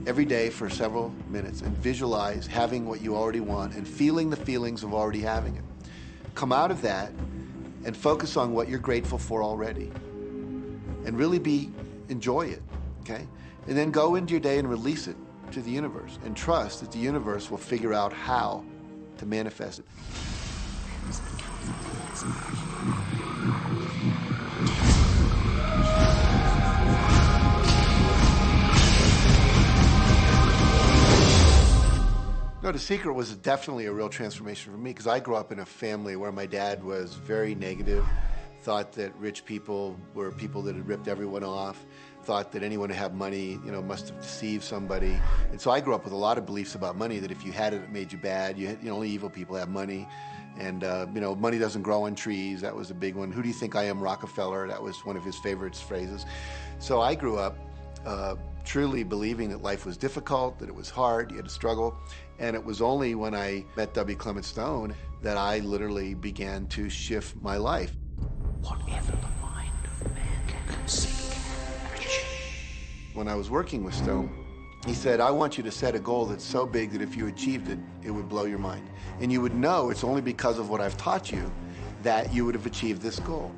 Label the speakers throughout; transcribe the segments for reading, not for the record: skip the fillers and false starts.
Speaker 1: every day for several minutes and visualize having what you already want and feeling the feelings of already having it. Come out of that and focus on what you're grateful for already and really enjoy it, okay? And then go into your day and release it to the universe and trust that the universe will figure out how to manifest it. No, The Secret was definitely a real transformation for me because I grew up in a family where my dad was very negative, thought that rich people were people that had ripped everyone off, thought that anyone who had money, must have deceived somebody. And so I grew up with a lot of beliefs about money, that if you had it, it made you bad. Only evil people have money. And, money doesn't grow on trees. That was a big one. Who do you think I am, Rockefeller? That was one of his favorite phrases. So I grew up truly believing that life was difficult, that it was hard, you had to struggle. And it was only when I met W. Clement Stone that I literally began to shift my life.
Speaker 2: Whatever the mind of man can conceive and achieve.
Speaker 1: When I was working with Stone, he said, I want you to set a goal that's so big that if you achieved it, it would blow your mind. And you would know it's only because of what I've taught you that you would have achieved this goal.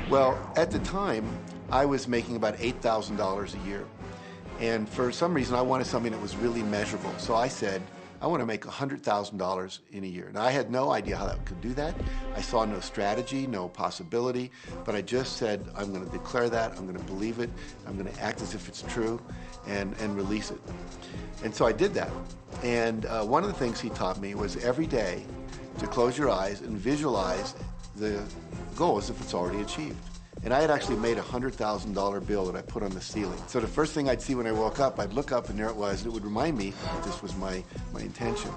Speaker 1: Well, at the time, I was making about $8,000 a year. And for some reason, I wanted something that was really measurable. So I said, I want to make $100,000 in a year. Now, I had no idea how I could do that. I saw no strategy, no possibility, but I just said, I'm going to declare that, I'm going to believe it, I'm going to act as if it's true, and release it. And so I did that. And one of the things he taught me was every day to close your eyes and visualize the goal as if it's already achieved. And I had actually made a $100,000 bill that I put on the ceiling. So the first thing I'd see when I woke up, I'd look up and there it was, and it would remind me that this was my intention.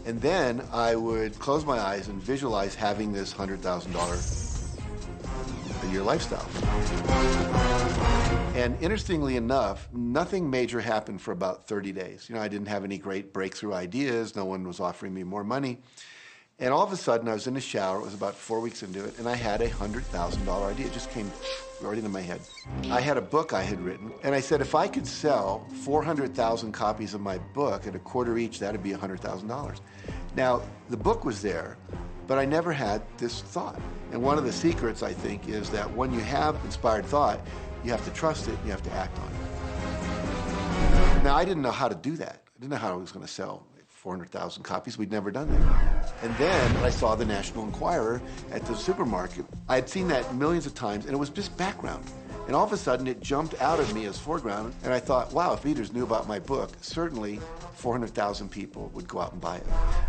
Speaker 1: And then I would close my eyes and visualize having this $100,000 a year lifestyle. And interestingly enough, nothing major happened for about 30 days. I didn't have any great breakthrough ideas. No one was offering me more money. And all of a sudden, I was in the shower, it was about 4 weeks into it, and I had a $100,000 idea. It just came right into my head. I had a book I had written, and I said, if I could sell 400,000 copies of my book at a quarter each, that'd be $100,000. Now, the book was there, but I never had this thought. And one of the secrets, I think, is that when you have inspired thought, you have to trust it, and you have to act on it. Now, I didn't know how to do that. I didn't know how I was going to sell 400,000 copies. We'd never done that. And then I saw the National Enquirer at the supermarket. I had seen that millions of times, and it was just background. And all of a sudden, it jumped out of me as foreground, and I thought, wow, if readers knew about my book, certainly 400,000 people would go out and buy it.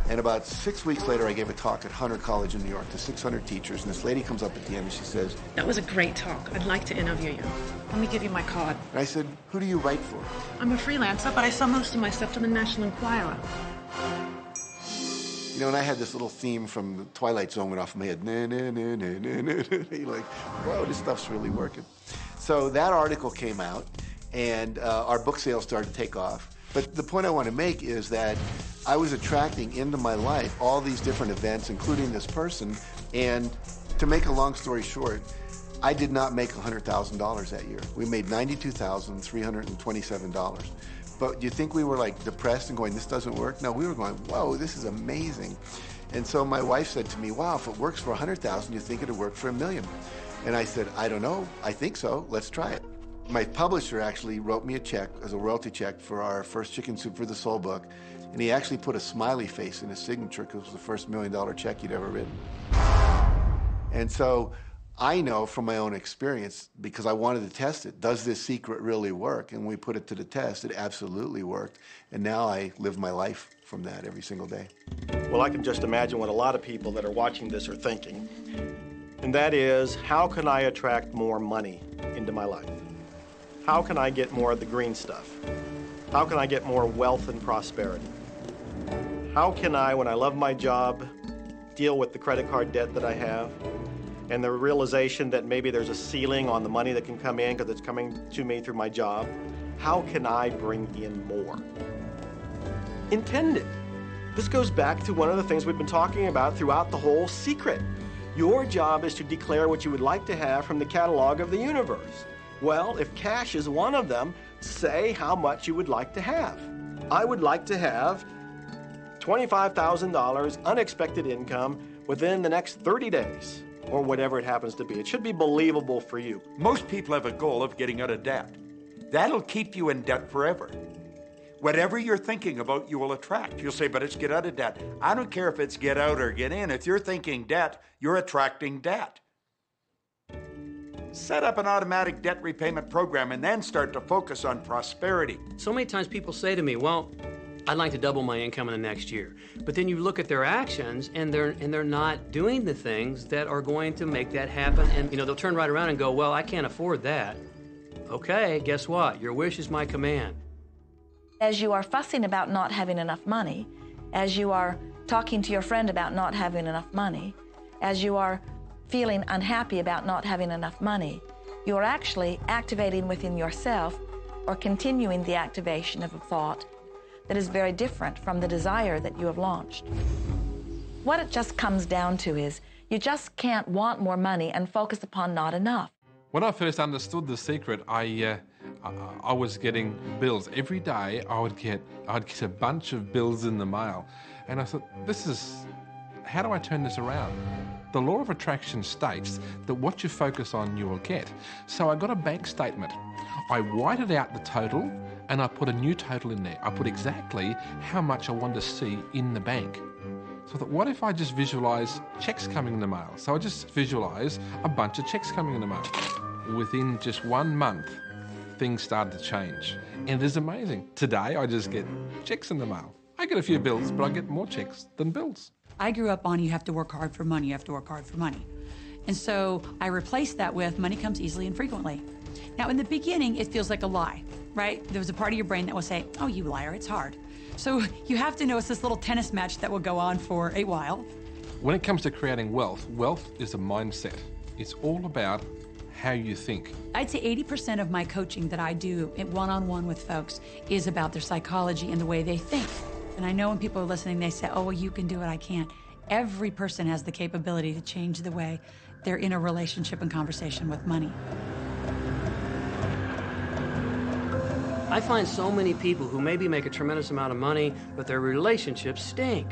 Speaker 1: And about 6 weeks later, I gave a talk at Hunter College in New York to 600 teachers, and this lady comes up at the end and she says,
Speaker 3: that was a great talk. I'd like to interview you. Let me give you my card.
Speaker 1: And I said, who do you write for?
Speaker 3: I'm a freelancer, but I sell most of my stuff to the National Enquirer.
Speaker 1: And I had this little theme from the Twilight Zone went off in my head. Na, na, na, na, na, na, na. You're like, whoa, this stuff's really working. So that article came out, and our book sales started to take off. But the point I want to make is that I was attracting into my life all these different events, including this person. And to make a long story short, I did not make $100,000 that year. We made $92,327. But do you think we were like depressed and going, this doesn't work? No, we were going, whoa, this is amazing. And so my wife said to me, wow, if it works for 100,000, you think it'd work for $1 million? And I said, I don't know. I think so. Let's try it. My publisher actually wrote me a check as a royalty check for our first Chicken Soup for the Soul book. And he actually put a smiley face in his signature because it was the first $1 million check he'd ever written. And so I know from my own experience, because I wanted to test it, does this secret really work? And when we put it to the test, it absolutely worked. And now I live my life from that every single day.
Speaker 4: Well, I can just imagine what a lot of people that are watching this are thinking. And that is, how can I attract more money into my life? How can I get more of the green stuff? How can I get more wealth and prosperity? How can I, when I love my job, deal with the credit card debt that I have? And the realization that maybe there's a ceiling on the money that can come in because it's coming to me through my job. How can I bring in more? Intend it. This goes back to one of the things we've been talking about throughout the whole secret. Your job is to declare what you would like to have from the catalog of the universe. Well, if cash is one of them, say how much you would like to have. I would like to have $25,000 unexpected income within the next 30 days, or whatever it happens to be. It should be believable for you.
Speaker 5: Most people have a goal of getting out of debt. That'll keep you in debt forever. Whatever you're thinking about, you will attract. You'll say, but it's get out of debt. I don't care if it's get out or get in. If you're thinking debt, you're attracting debt. Set up an automatic debt repayment program and then start to focus on prosperity.
Speaker 2: So many times people say to me, well, I'd like to double my income in the next year. But then you look at their actions and they're not doing the things that are going to make that happen. And they'll turn right around and go, well, I can't afford that. Okay, guess what? Your wish is my command.
Speaker 6: As you are fussing about not having enough money, as you are talking to your friend about not having enough money, as you are feeling unhappy about not having enough money, you are actually activating within yourself or continuing the activation of a thought that is very different from the desire that you have launched. What it just comes down to is you just can't want more money and focus upon not enough.
Speaker 7: When I first understood the secret, I was getting bills. Every day I'd get a bunch of bills in the mail. And I thought, how do I turn this around? The law of attraction states that what you focus on, you will get. So I got a bank statement. I whited out the total and I put a new total in there. I put exactly how much I wanted to see in the bank. So I thought, what if I just visualize checks coming in the mail? So I just visualize a bunch of checks coming in the mail. Within just 1 month, things started to change. And it is amazing. Today, I just get checks in the mail. I get a few bills, but I get more checks than bills.
Speaker 8: I grew up on you have to work hard for money, you have to work hard for money. And so I replaced that with money comes easily and frequently. Now, in the beginning, it feels like a lie, right? There was a part of your brain that will say, oh, you liar, it's hard. So you have to know it's this little tennis match that will go on for a while.
Speaker 7: When it comes to creating wealth, wealth is a mindset. It's all about how you think.
Speaker 8: I'd say 80% of my coaching that I do one-on-one with folks is about their psychology and the way they think. And I know when people are listening, they say, oh, well, you can do it, I can't. Every person has the capability to change the way they're in a relationship and conversation with money.
Speaker 2: I find so many people who maybe make a tremendous amount of money, but their relationships stink.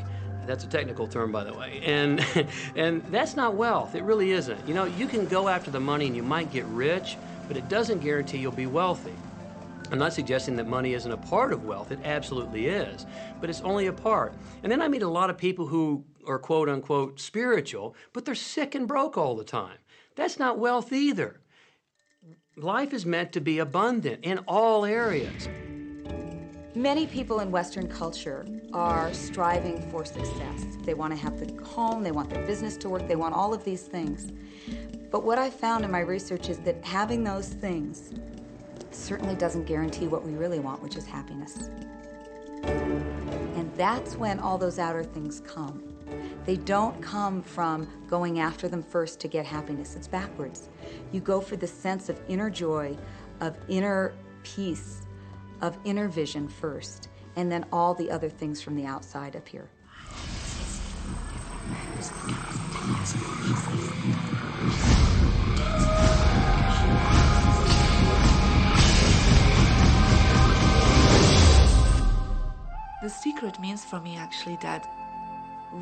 Speaker 2: That's a technical term, by the way. And that's not wealth. It really isn't. You can go after the money and you might get rich, but it doesn't guarantee you'll be wealthy. I'm not suggesting that money isn't a part of wealth. It absolutely is, but it's only a part. And then I meet a lot of people who are quote unquote spiritual, but they're sick and broke all the time. That's not wealth either. Life is meant to be abundant in all areas.
Speaker 9: Many people in Western culture are striving for success. They want to have the home, they want their business to work, they want all of these things. But what I found in my research is that having those things certainly doesn't guarantee what we really want, which is happiness. And that's when all those outer things come. They don't come from going after them first to get happiness. It's backwards. You go for the sense of inner joy, of inner peace, of inner vision first, and then all the other things from the outside appear.
Speaker 10: The secret means for me actually that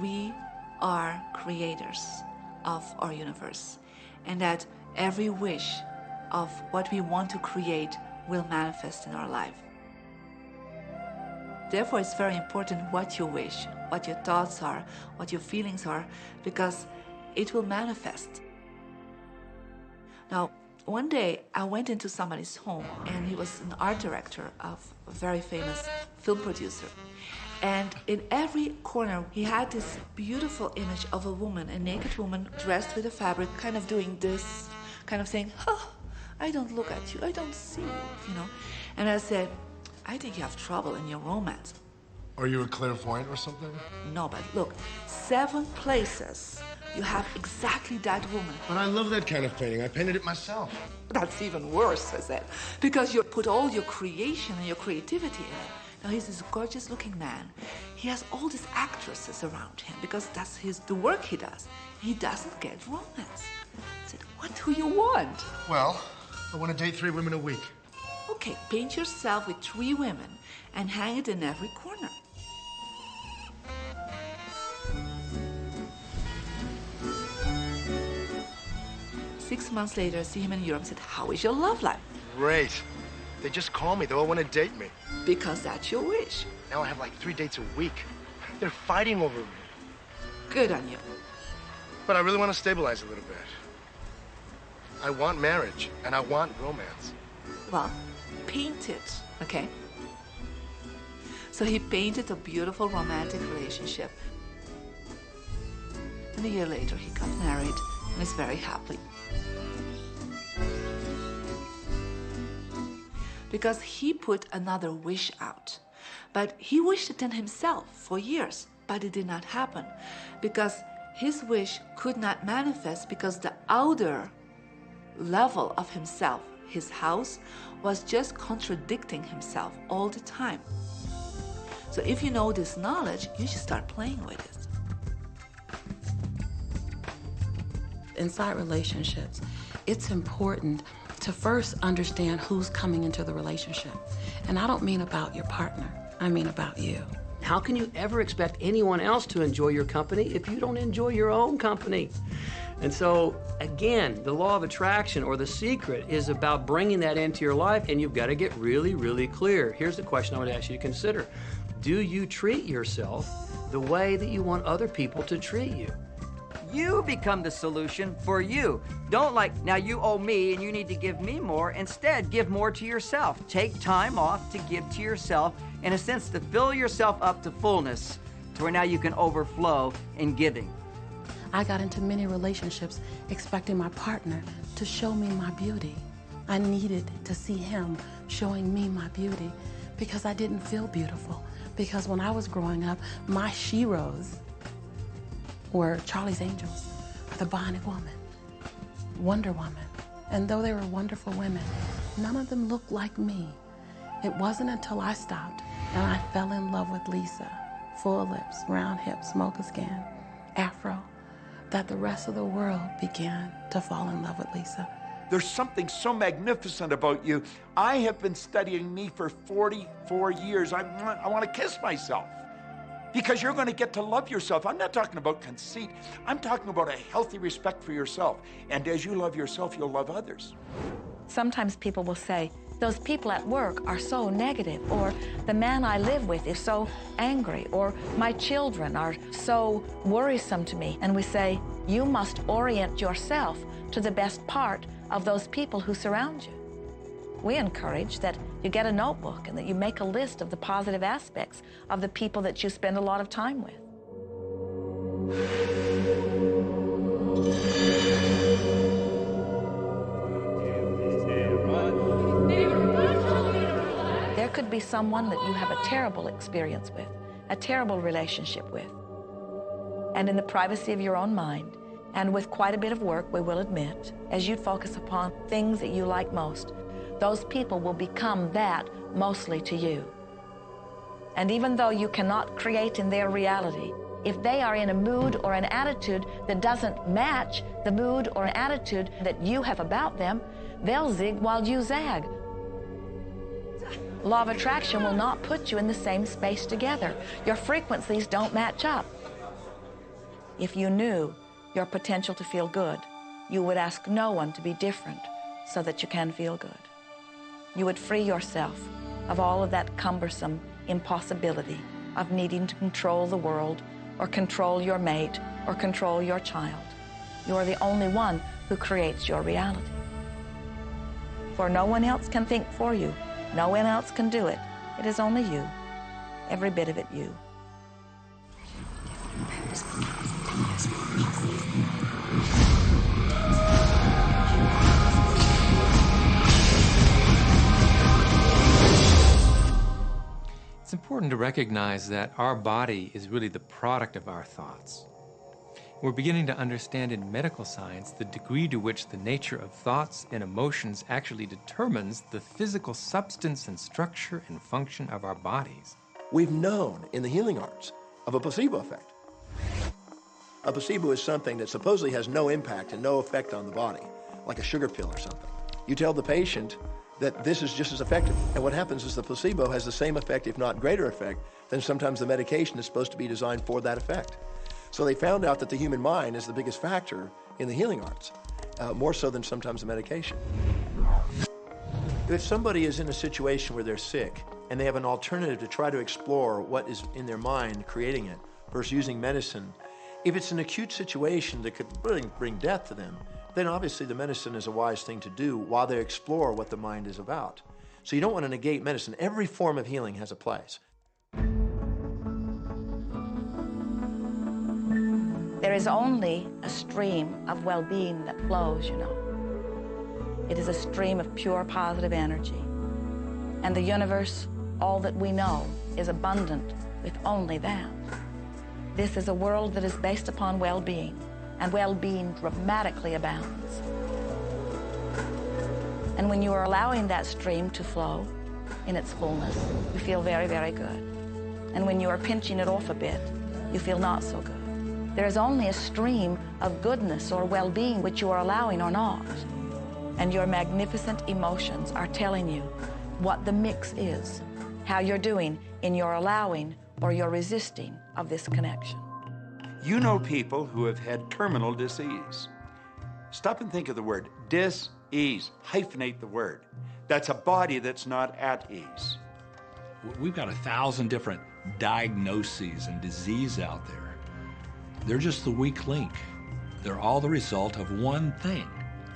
Speaker 10: we are creators of our universe, and that every wish of what we want to create will manifest in our life. Therefore, it's very important what you wish, what your thoughts are, what your feelings are, because it will manifest. Now, one day I went into somebody's home, and he was an art director of a very famous film producer. And in every corner, he had this beautiful image of a woman, a naked woman dressed with a fabric, kind of doing this, kind of saying, oh, I don't look at you, I don't see you, And I said, I think you have trouble in your romance.
Speaker 11: Are you a clairvoyant or something?
Speaker 10: No, but look, 7 places you have exactly that woman.
Speaker 11: But I love that kind of painting. I painted it myself.
Speaker 10: That's even worse, I said, because you put all your creation and your creativity in it. Now, he's this gorgeous-looking man. He has all these actresses around him because that's the work he does. He doesn't get romance. I said, what do you want?
Speaker 11: Well, I want to date 3 women a week.
Speaker 10: Okay, paint yourself with 3 women and hang it in every corner. Six months later, I see him in Europe and said, how is your love life?
Speaker 11: Great. They just call me. They all want to date me.
Speaker 10: Because that's your wish.
Speaker 11: Now I have like 3 dates a week. They're fighting over me.
Speaker 10: Good on you.
Speaker 11: But I really want to stabilize a little bit. I want marriage, and I want romance.
Speaker 10: Well, paint it, okay? So he painted a beautiful romantic relationship. And a year later, he got married and is very happy. Because he put another wish out. But he wished it in himself for years, but it did not happen. Because his wish could not manifest because the outer level of himself, his house, was just contradicting himself all the time. So if you know this knowledge, you should start playing with it.
Speaker 12: Inside relationships, it's important to first understand who's coming into the relationship. And I don't mean about your partner, I mean about you.
Speaker 2: How can you ever expect anyone else to enjoy your company if you don't enjoy your own company? And so, again, the law of attraction, or the secret, is about bringing that into your life, and you've got to get really, really clear. Here's the question I would ask you to consider. Do you treat yourself the way that you want other people to treat you?
Speaker 13: You become the solution for you. Don't now you owe me and you need to give me more. Instead, give more to yourself. Take time off to give to yourself, in a sense, to fill yourself up to fullness, to where now you can overflow in giving.
Speaker 12: I got into many relationships expecting my partner to show me my beauty. I needed to see him showing me my beauty because I didn't feel beautiful. Because when I was growing up, my sheroes were Charlie's Angels, the Bionic Woman, Wonder Woman. And though they were wonderful women, none of them looked like me. It wasn't until I stopped and I fell in love with Lisa, full lips, round hips, mocha skin, afro, that the rest of the world began to fall in love with Lisa.
Speaker 5: There's something so magnificent about you. I have been studying me for 44 years. I want to kiss myself. Because you're going to get to love yourself. I'm not talking about conceit. I'm talking about a healthy respect for yourself. And as you love yourself, you'll love others.
Speaker 6: Sometimes people will say, those people at work are so negative, or the man I live with is so angry, or my children are so worrisome to me. And we say, you must orient yourself to the best part of those people who surround you. We encourage that you get a notebook and that you make a list of the positive aspects of the people that you spend a lot of time with. There could be someone that you have a terrible experience with, a terrible relationship with. And in the privacy of your own mind, and with quite a bit of work, we will admit, as you focus upon things that you like most, those people will become that mostly to you. And even though you cannot create in their reality, if they are in a mood or an attitude that doesn't match the mood or an attitude that you have about them, they'll zig while you zag. Law of attraction will not put you in the same space together. Your frequencies don't match up. If you knew your potential to feel good, you would ask no one to be different so that you can feel good. You would free yourself of all of that cumbersome impossibility of needing to control the world or control your mate or control your child. You are the only one who creates your reality. For no one else can think for you. No one else can do it. It is only you. Every bit of it you.
Speaker 14: It's important to recognize that our body is really the product of our thoughts. We're beginning to understand in medical science the degree to which the nature of thoughts and emotions actually determines the physical substance and structure and function of our bodies.
Speaker 15: We've known in the healing arts of a placebo effect. A placebo is something that supposedly has no impact and no effect on the body, like a sugar pill or something. You tell the patient, that this is just as effective. And what happens is the placebo has the same effect, if not greater effect, than sometimes the medication is supposed to be designed for that effect. So they found out that the human mind is the biggest factor in the healing arts, more so than sometimes the medication. If somebody is in a situation where they're sick and they have an alternative to try to explore what is in their mind creating it versus using medicine, if it's an acute situation that could really bring death to them, then obviously the medicine is a wise thing to do while they explore what the mind is about. So you don't want to negate medicine. Every form of healing has a place.
Speaker 6: There is only a stream of well-being that flows, you know. It is a stream of pure positive energy. And the universe, all that we know, is abundant with only that. This is a world that is based upon well-being, and well-being dramatically abounds. And when you are allowing that stream to flow in its fullness, you feel very, very good. And when you are pinching it off a bit, you feel not so good. There is only a stream of goodness or well-being which you are allowing or not. And your magnificent emotions are telling you what the mix is, how you're doing in your allowing or your resisting of this connection.
Speaker 5: You know people who have had terminal disease. Stop and think of the word dis-ease. Hyphenate the word. That's a body that's not at ease.
Speaker 16: We've got 1,000 different diagnoses and disease out there. They're just the weak link. They're all the result of one thing,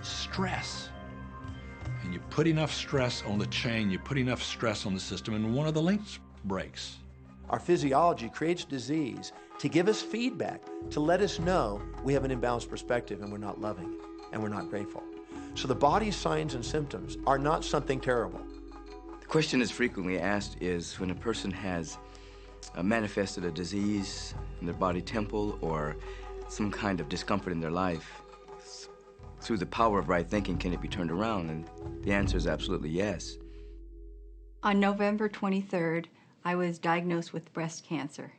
Speaker 16: stress. And you put enough stress on the chain, you put enough stress on the system, and one of the links breaks.
Speaker 15: Our physiology creates disease to give us feedback, to let us know we have an imbalanced perspective and we're not loving and we're not grateful. So the body's signs and symptoms are not something terrible.
Speaker 17: The question that's frequently asked is when a person has manifested a disease in their body temple or some kind of discomfort in their life, through the power of right thinking, can it be turned around? And the answer is absolutely yes.
Speaker 18: On November 23rd, I was diagnosed with breast cancer.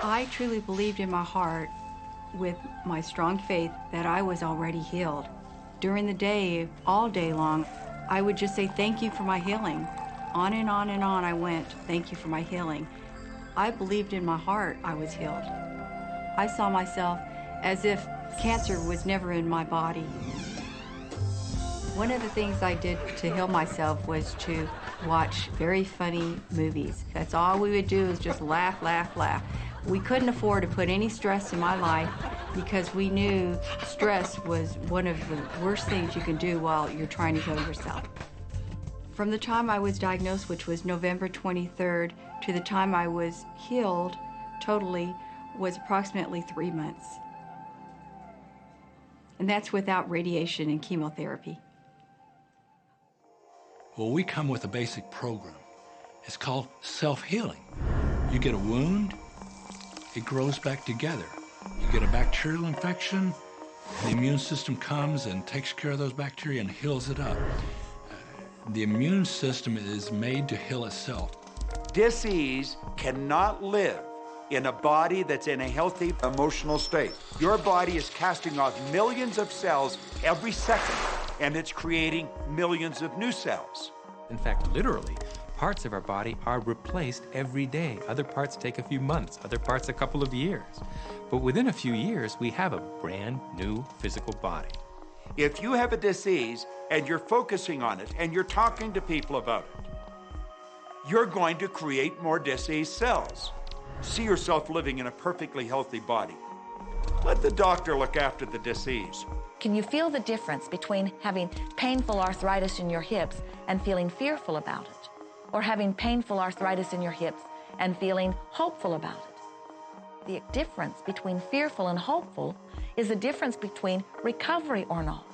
Speaker 18: I truly believed in my heart, with my strong faith, that I was already healed. During the day, all day long, I would just say, thank you for my healing. On and on and on I went, thank you for my healing. I believed in my heart I was healed. I saw myself as if cancer was never in my body. One of the things I did to heal myself was to watch very funny movies. That's all we would do, is just laugh, laugh, laugh. We couldn't afford to put any stress in my life because we knew stress was one of the worst things you can do while you're trying to heal yourself. From the time I was diagnosed, which was November 23rd, to the time I was healed totally was approximately 3 months. And that's without radiation and chemotherapy.
Speaker 16: Well, we come with a basic program. It's called self-healing. You get a wound, it grows back together. You get a bacterial infection, the immune system comes and takes care of those bacteria and heals it up. The immune system is made to heal itself.
Speaker 5: Dis-ease cannot live in a body that's in a healthy emotional state. Your body is casting off millions of cells every second, and it's creating millions of new cells.
Speaker 14: In fact, literally, parts of our body are replaced every day. Other parts take a few months, other parts a couple of years. But within a few years, we have a brand new physical body.
Speaker 5: If you have a disease and you're focusing on it and you're talking to people about it, you're going to create more disease cells. See yourself living in a perfectly healthy body. Let the doctor look after the disease.
Speaker 6: Can you feel the difference between having painful arthritis in your hips and feeling fearful about it, or having painful arthritis in your hips and feeling hopeful about it? The difference between fearful and hopeful is the difference between recovery or not.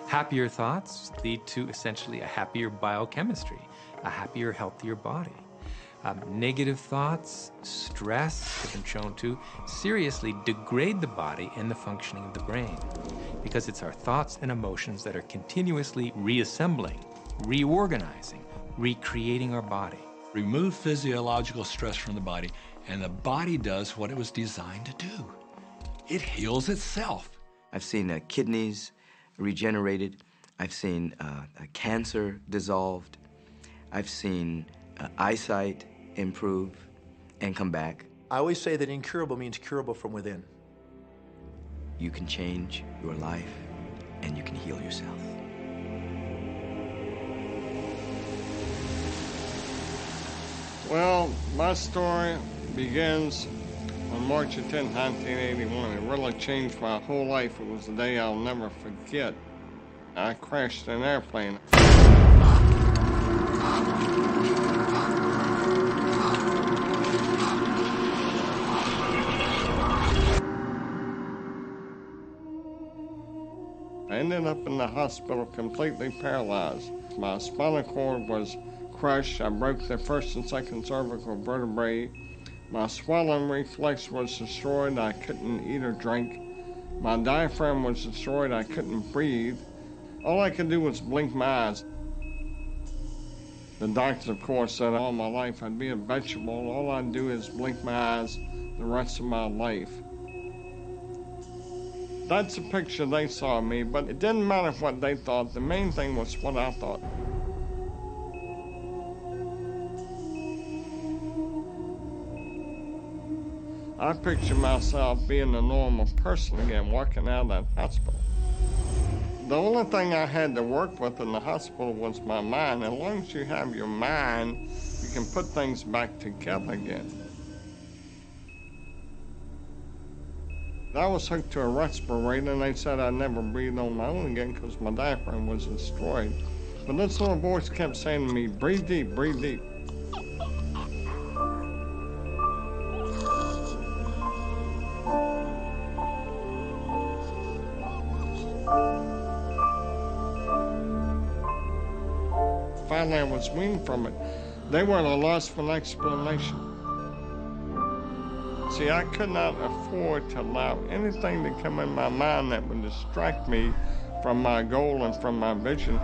Speaker 14: Happier thoughts lead to essentially a happier biochemistry, a happier, healthier body. Negative thoughts, stress, have been shown to seriously degrade the body and the functioning of the brain, because it's our thoughts and emotions that are continuously reassembling, reorganizing, recreating our body.
Speaker 16: Remove physiological stress from the body, and the body does what it was designed to do. It heals itself.
Speaker 17: I've seen kidneys regenerated. I've seen cancer dissolved. I've seen eyesight improve and come back.
Speaker 15: I always say that incurable means curable from within.
Speaker 17: You can change your life and you can heal yourself.
Speaker 19: Well, my story begins on March 10, 1981. It really changed my whole life. It was a day I'll never forget. I crashed an airplane. I ended up in the hospital completely paralyzed. My spinal cord was crushed. I broke the first and second cervical vertebrae. My swallowing reflex was destroyed. I couldn't eat or drink. My diaphragm was destroyed. I couldn't breathe. All I could do was blink my eyes. The doctors, of course, said all my life I'd be a vegetable. All I'd do is blink my eyes the rest of my life. That's the picture they saw of me, but it didn't matter what they thought. The main thing was what I thought. I picture myself being a normal person again, walking out of that hospital. The only thing I had to work with in the hospital was my mind. As long as you have your mind, you can put things back together again. I was hooked to a respirator, and they said I'd never breathe on my own again because my diaphragm was destroyed. But this little voice kept saying to me, breathe deep, breathe deep. Finally, I was weaned from it. They were at a loss for an explanation. See, I could not afford to allow anything to come in my mind that would distract me from my goal and from my vision.